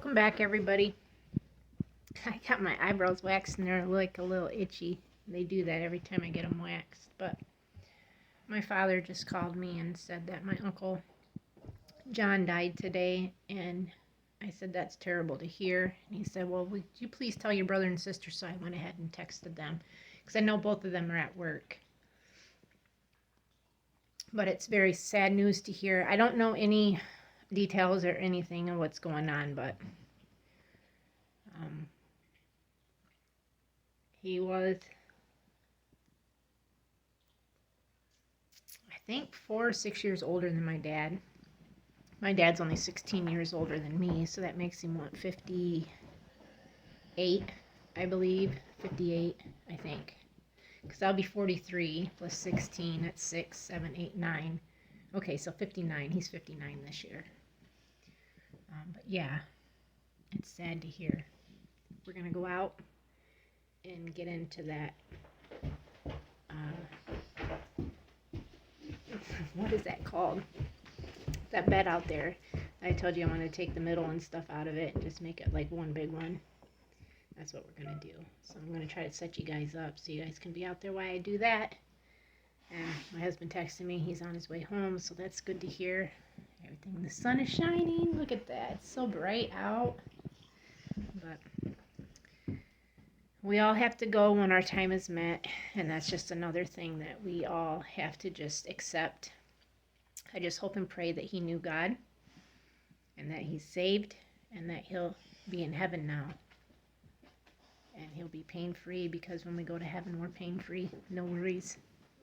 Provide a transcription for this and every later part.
Welcome back, everybody. I got my eyebrows waxed and they're like a little itchy. They do that every time I get them waxed. But my father just called me and said that my uncle John died today. And I said, that's terrible to hear. And he said, well, would you please tell your brother and sister? So I went ahead and texted them because I know both of them are at work. But it's very sad news to hear. I don't know any details or anything of what's going on, but he was, I think, 4 or 6 years older than my dad. My dad's only 16 years older than me, so that makes him, what, 58, I believe. 58, I think. Because I'll be 43 plus 16, that's 6, 7, 8, 9. Okay, so 59. He's 59 this year. But yeah, it's sad to hear. We're going to go out and get into that. What is that called? That bed out there. I told you I'm going to take the middle and stuff out of it and just make it like one big one. That's what we're going to do. So I'm going to try to set you guys up so you guys can be out there while I do that. And my husband texted me. He's on his way home, so that's good to hear. Everything. The sun is shining. Look at that. It's so bright out. But we all have to go when our time is met, and that's just another thing that we all have to just accept. I just hope and pray that he knew God and that he's saved and that he'll be in heaven now. And he'll be pain-free, because when we go to heaven, we're pain-free. No worries.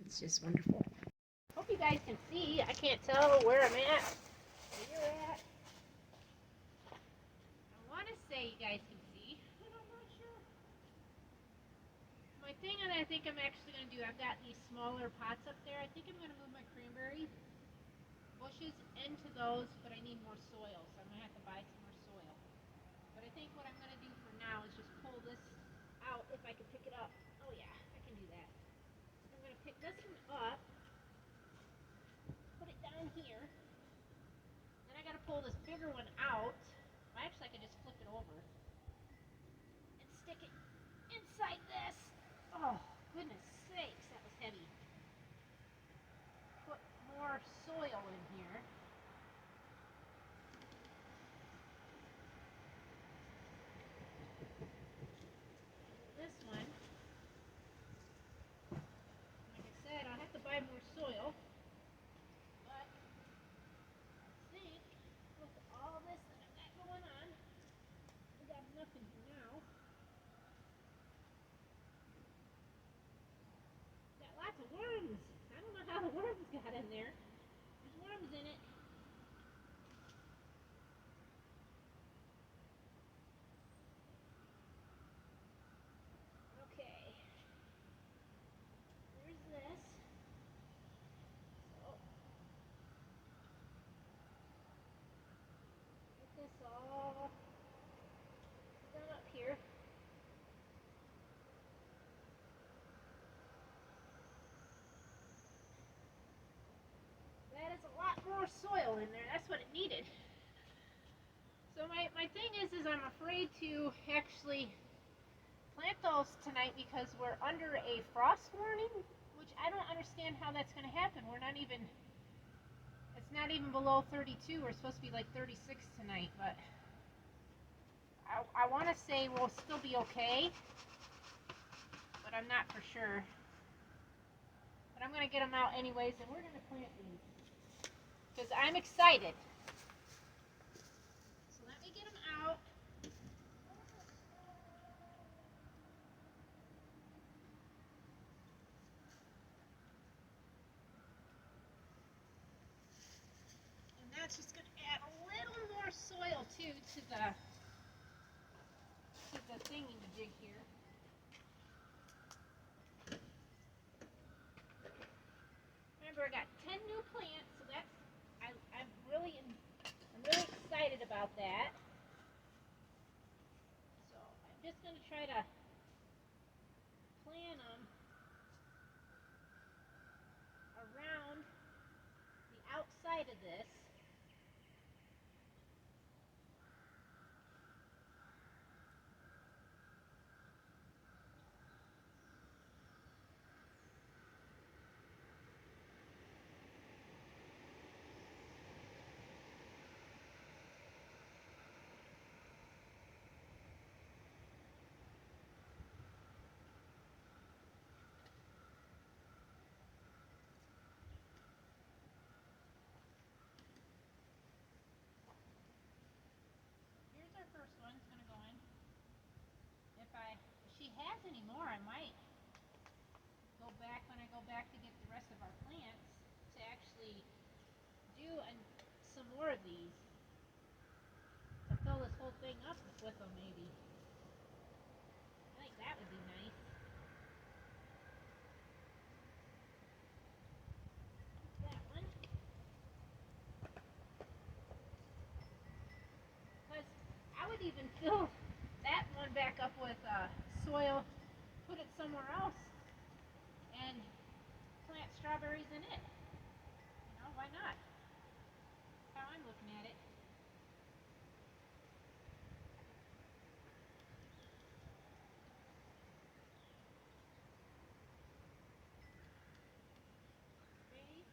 It's just wonderful. Hope you guys can see. I can't tell where I'm at, where you're at. I want to say you guys can see, but I'm not sure. My thing that I think I'm actually going to do, I've got these smaller pots up there. I think I'm going to move my cranberry bushes into those, but I need more soil, so I'm going to have to buy some more soil. But I think what I'm going to do for now is just pull this out if I can pick it up. Oh yeah, I can do that. I'm going to pick this one up, put it down here, then I got to pull this bigger one out. Well, actually, I could just flip it over and stick it inside this. Oh, goodness sakes, that was heavy. Put more soil in here. This one, like I said, I'll have to buy more soil. But I think with all this that I've got going on, I got enough in here now. Got lots of worms. I don't know how the worms got in there. There's worms in it. Okay. Here's this. So, get this all done up here. That is a lot more soil in there. That's what it needed. So my thing is I'm afraid to actually plant those tonight because we're under a frost warning, which I don't understand how that's going to happen. We're not even, it's not even below 32. We're supposed to be like 36 tonight, but I want to say we'll still be okay, but I'm not for sure. But I'm going to get them out anyways, and we're going to plant these because I'm excited. So let me get them out. That's just going to add a little more soil too to the thingy-majig here. Remember, I got 10 new plants, so that's I'm really excited about that. So I'm just going to try to plant them around the outside of this. might go back when I go back to get the rest of our plants to actually do some more of these to fill this whole thing up with them maybe. I think that would be nice. That one. Because I would even fill that one back up with soil, put it somewhere else, and plant strawberries in it. You know, why not? That's how I'm looking at it. Okay.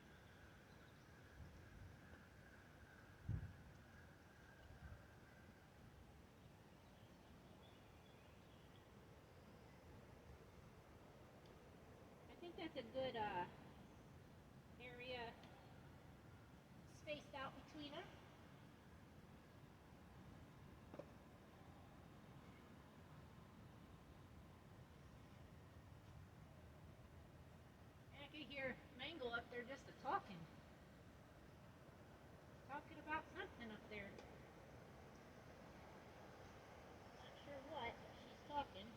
I think that's a good area spaced out between them. And I could hear Mangle up there just talking about something up there. Not sure what, but she's talking.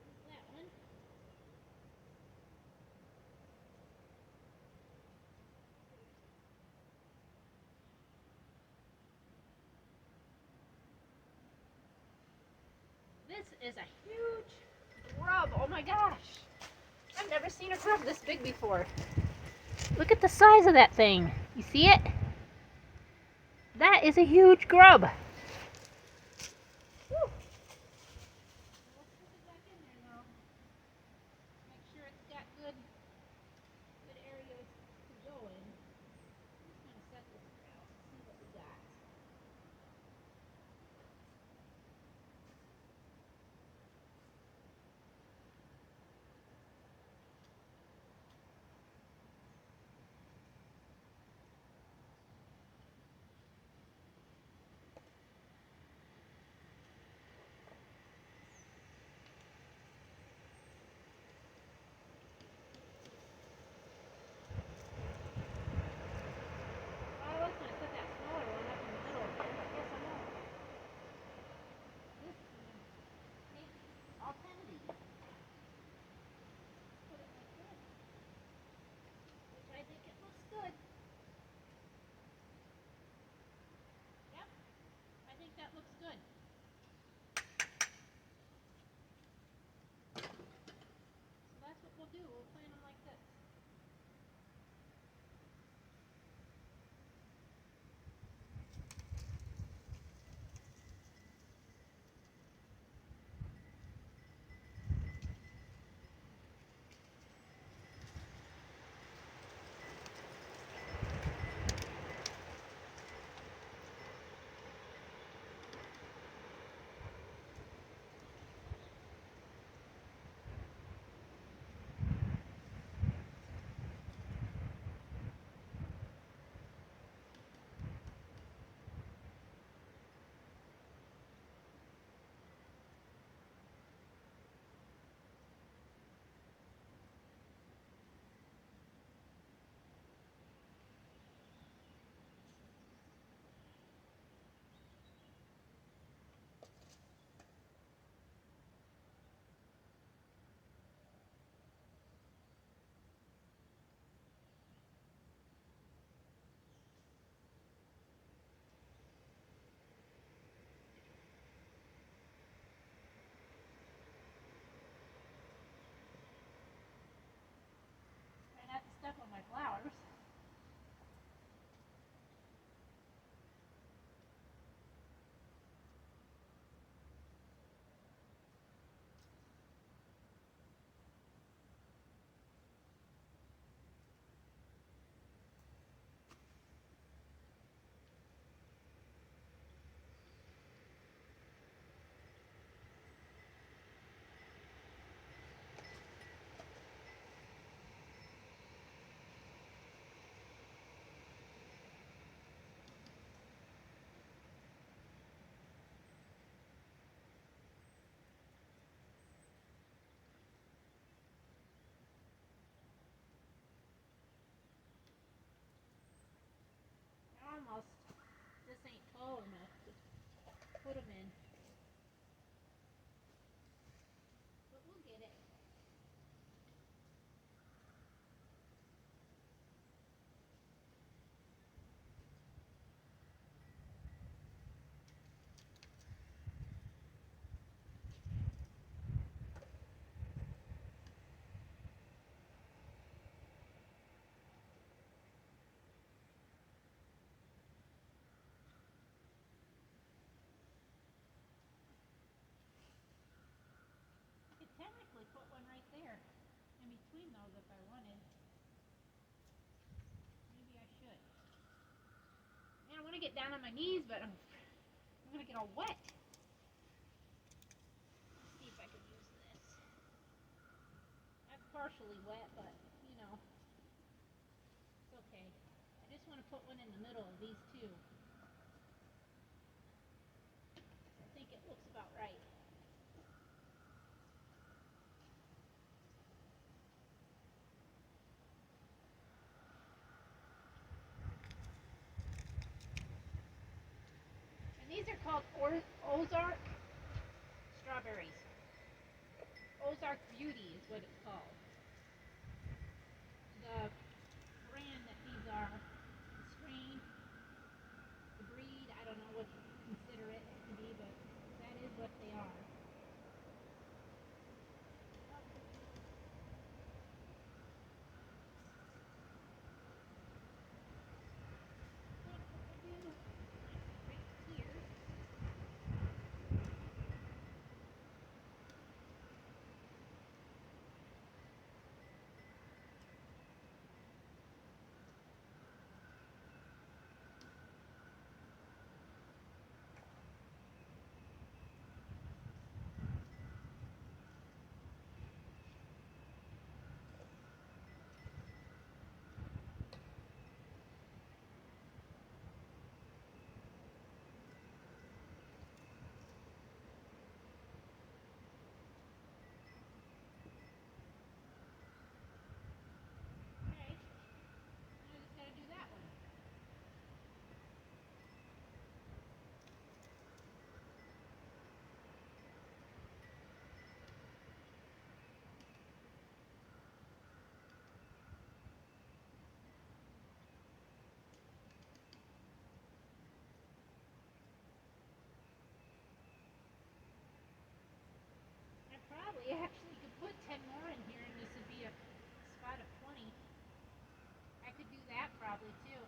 Who's that one? This is a huge grub. Oh my gosh. I've never seen a grub this big before. Look at the size of that thing. You see it? That is a huge grub. Woo. Let's put it back in there now. Make sure it's got good areas to go in. I'm just going to set this out and see what we got. to get down on my knees, but I'm going to get all wet. Let's see if I can use this. I'm partially wet, but, you know, it's okay. I just want to put one in the middle of these two. I think it looks about right. These are called Ozark strawberries. Ozark Beauty is what it's called. The brand that these are, the strain, the breed, I don't know what you consider it to be, but that is what they are. Probably actually could put 10 more in here and this would be a spot of 20. I could do that probably too.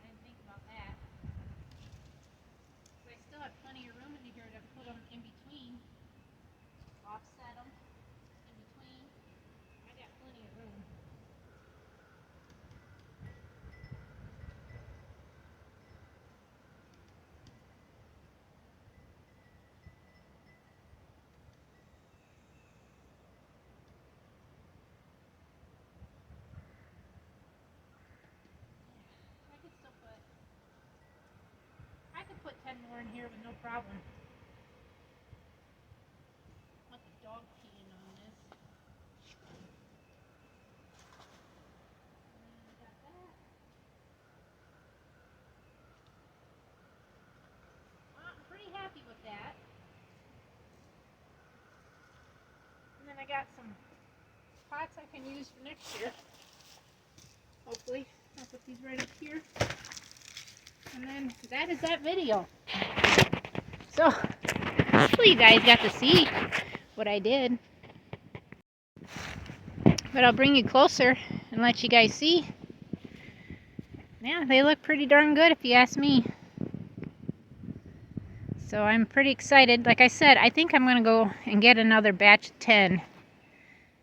I didn't think about that. So I still have plenty of room in here to put them in between. Offset them in between. I got plenty of room. I could put 10 more in here with no problem. Let the dog peeing on this. Got that. Well, I'm pretty happy with that. And then I got some pots I can use for next year. Hopefully. I'll put these right up here. And then that is that video. So, hopefully you guys got to see what I did. But I'll bring you closer and let you guys see. Yeah, they look pretty darn good if you ask me. So I'm pretty excited. Like I said, I think I'm going to go and get another batch of 10.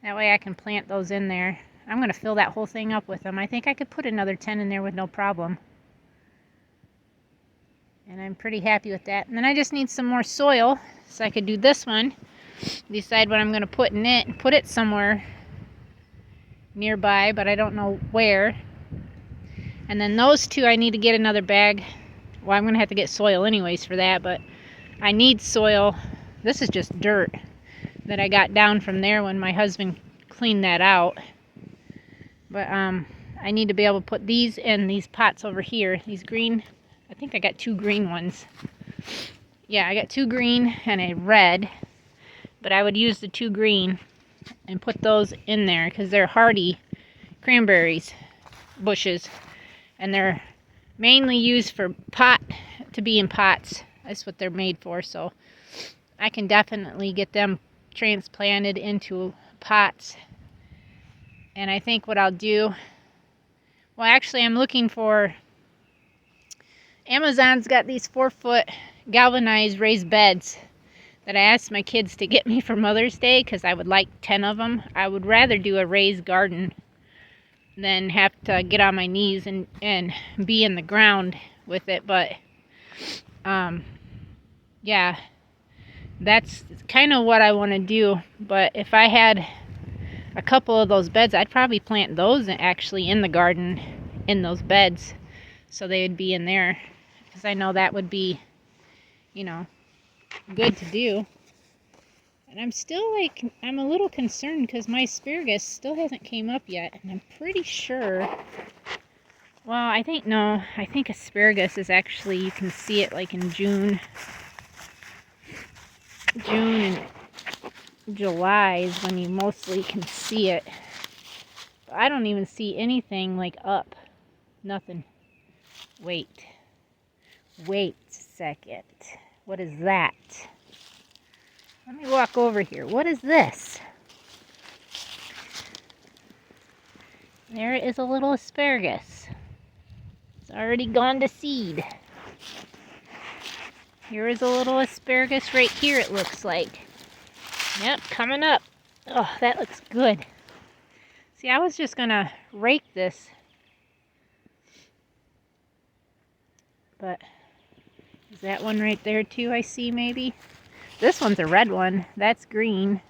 That way I can plant those in there. I'm going to fill that whole thing up with them. I think I could put another 10 in there with no problem. And I'm pretty happy with that. And then I just need some more soil so I could do this one. Decide what I'm going to put in it and put it somewhere nearby, but I don't know where. And then those two I need to get another bag. Well, I'm going to have to get soil anyways for that, but I need soil. This is just dirt that I got down from there when my husband cleaned that out. But I need to be able to put these in these pots over here. These green, I think I got 2 green ones. Yeah, I got 2 green and a red. But I would use the 2 green and put those in there because they're hardy cranberries bushes. And they're mainly used for to be in pots. That's what they're made for. So I can definitely get them transplanted into pots. And I think what I'll do, well, actually I'm looking for, Amazon's got these 4-foot galvanized raised beds that I asked my kids to get me for Mother's Day because I would like 10 of them. I would rather do a raised garden than have to get on my knees and be in the ground with it, but yeah, that's kind of what I want to do. But if I had a couple of those beds, I'd probably plant those actually in the garden in those beds, so they would be in there, because I know that would be, you know, good to do. And I'm still like, I'm a little concerned because my asparagus still hasn't came up yet, and I'm pretty sure, well, I think asparagus is actually, you can see it like in June and July is when you mostly can see it. But I don't even see anything like up. Nothing. Wait a second. What is that? Let me walk over here. What is this? There is a little asparagus. It's already gone to seed. Here is a little asparagus right here, it looks like. Yep, coming up. Oh, that looks good. See, I was just gonna rake this, but is that one right there too, I see maybe? This one's a red one. That's green.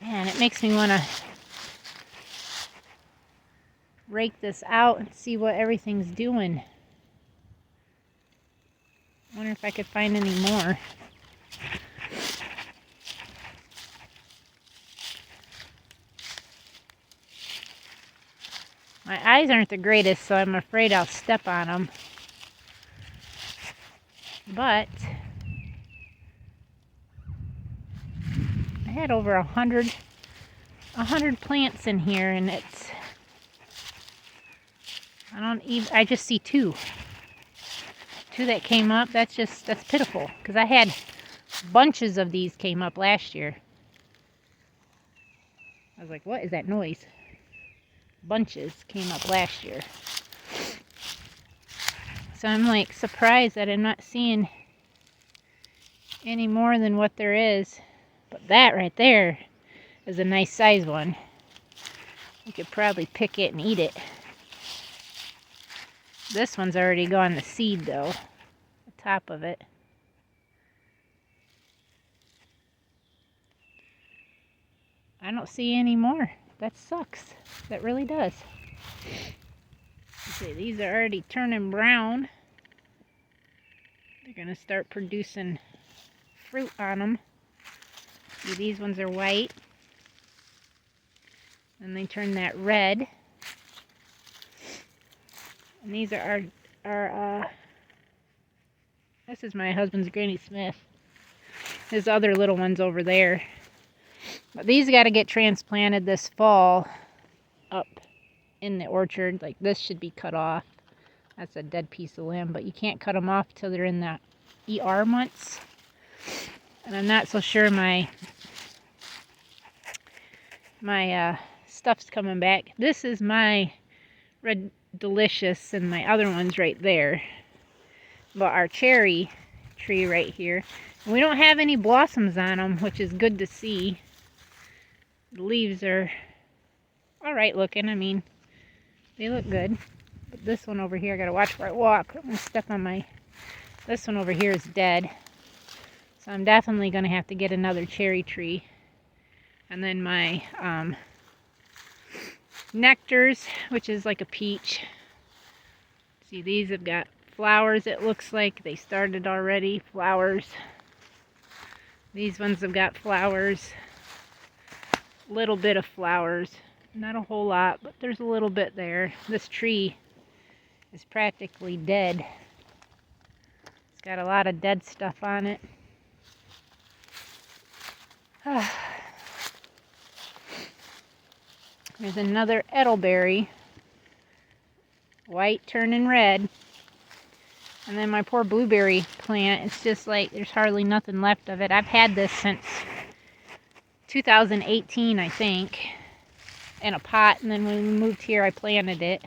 Man, it makes me want to rake this out and see what everything's doing. I wonder if I could find any more. My eyes aren't the greatest, so I'm afraid I'll step on them. But I had over 100 plants in here, and it's, I just see two that came up. That's pitiful, because I had bunches of these came up last year. I was like, what is that noise? Bunches came up last year. So I'm like surprised that I'm not seeing any more than what there is. But that right there is a nice size one. You could probably pick it and eat it. This one's already gone to seed though, the top of it. I don't see any more. That sucks. That really does. See, these are already turning brown. They're going to start producing fruit on them. See, these ones are white. And they turn that red. And these are our this is my husband's Granny Smith. His other little ones over there. But these got to get transplanted this fall up in the orchard. Like, this should be cut off. That's a dead piece of limb, but you can't cut them off till they're in the ER months. And I'm not so sure my stuff's coming back. This is my Red Delicious and my other one's right there. But our cherry tree right here, we don't have any blossoms on them, which is good to see. The leaves are alright looking. I mean, they look good. But this one over here, I gotta watch where I walk. I'm gonna step on this one over here is dead. So I'm definitely gonna have to get another cherry tree. And then my nectars, which is like a peach. See, these have got flowers, it looks like. They started already, flowers. These ones have got flowers. Little bit of flowers. Not a whole lot, but there's a little bit there. This tree is practically dead. It's got a lot of dead stuff on it. There's another edelberry. White turning red. And then my poor blueberry plant, it's just like there's hardly nothing left of it. I've had this since 2018, I think, in a pot, and then when we moved here I planted it.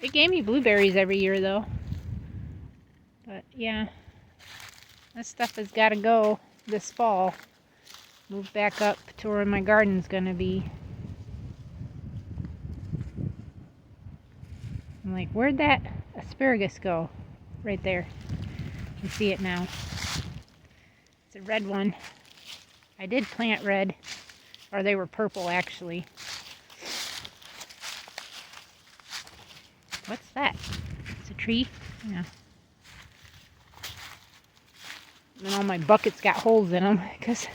It gave me blueberries every year though. But yeah, this stuff has got to go this fall. Move back up to where my garden's gonna be. I'm like, where'd that asparagus go? Right there. You see it now. It's a red one. I did plant red, or they were purple actually. What's that? It's a tree? Yeah. And all my buckets got holes in them because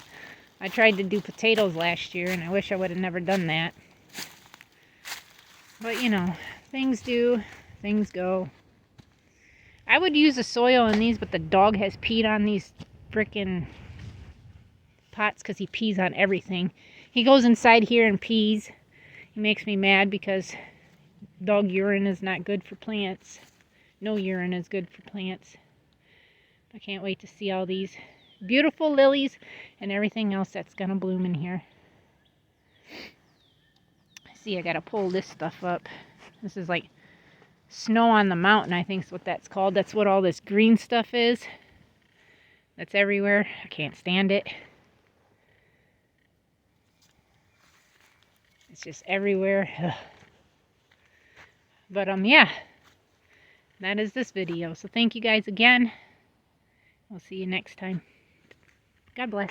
I tried to do potatoes last year and I wish I would have never done that. But you know, things do, things go. I would use the soil in these, but the dog has peed on these frickin' pots because he pees on everything. He goes inside here and pees. He makes me mad because dog urine is not good for plants. No urine is good for plants. I can't wait to see all these beautiful lilies and everything else that's gonna bloom in here. See, I gotta pull this stuff up. This is like snow on the mountain, I think is what that's called. That's what all this green stuff is. That's everywhere. I can't stand it. It's just everywhere. Ugh. But yeah, that is this video. So thank you guys again. We'll see you next time. God bless.